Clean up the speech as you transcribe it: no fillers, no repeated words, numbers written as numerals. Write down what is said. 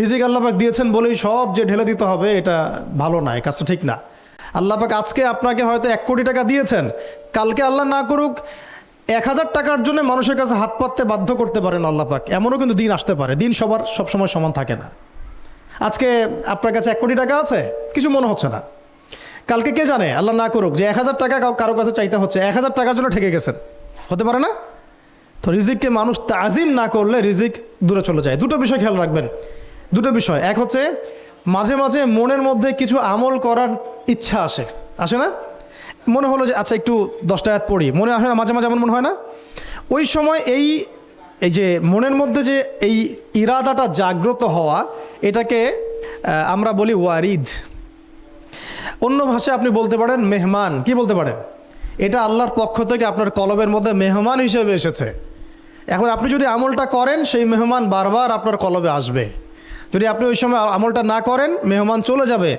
রিজিক আল্লাহ পাক দিয়েছেন বলেই সব যে ঢেলে দিতে হবে, এটা ভালো না, এই কাজটা ঠিক না। আল্লাহ পাক আজকে আপনাকে হয়তো 1 কোটি টাকা দিয়েছেন, কালকে আল্লাহ না করুক 1000 টাকার জন্য মানুষের কাছে হাত পাততে বাধ্য করতে পারেন আল্লাহ পাক। এমনও কিন্তু দিন আসতে পারে, দিন সবসময় সমান থাকে না। আজকে আপনার কাছে 1 কোটি টাকা আছে, কিছু মনে হচ্ছে না, কালকে কে জানে আল্লাহ না করুক যে 1000 টাকা কারো কাছে চাইতে হচ্ছে, 1000 টাকার জন্য ঠেকে গেছেন, হতে পারে না? তো রিজিককে মানুষ তাজিম না করলে রিজিক দূরে চলে যায়। দুটো বিষয় খেয়াল রাখবেন, দুটো বিষয়। এক হচ্ছে মাঝে মাঝে মনের মধ্যে কিছু আমল করার ইচ্ছা আসে না? মনে হলো যে আচ্ছা একটু 10টা আয়াত পড়ি, মনে আসে না মাঝে মাঝে? এমন মনে হয় না? ওই সময় এই যে মনের মধ্যে যে এই ইরাদাটা জাগ্রত হওয়া, এটাকে আমরা বলি ওয়ারিদ। অন্য ভাষায় আপনি বলতে পারেন মেহমান। কি বলতে পারেন? এটা আল্লাহর পক্ষ থেকে আপনার কলবের মধ্যে মেহমান হিসেবে এসেছে। এখন আপনি যদি আমলটা করেন, সেই মেহমান বারবার আপনার কলবে আসবে। যদি আপনি ওই সময় আমলটা না করেন, মেহমান চলে যাবে।